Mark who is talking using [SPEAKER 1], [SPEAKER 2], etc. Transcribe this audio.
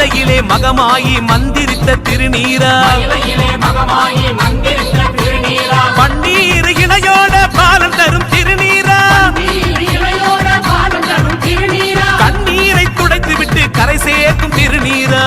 [SPEAKER 1] மயிலையிலே மகமாயி மந்திரித்த திருநீரா பன்னீர் இணையோட பாலம் தரும் திருநீரா கண்ணீரை துடைத்து விட்டு கரை சேர்க்கும் திருநீரா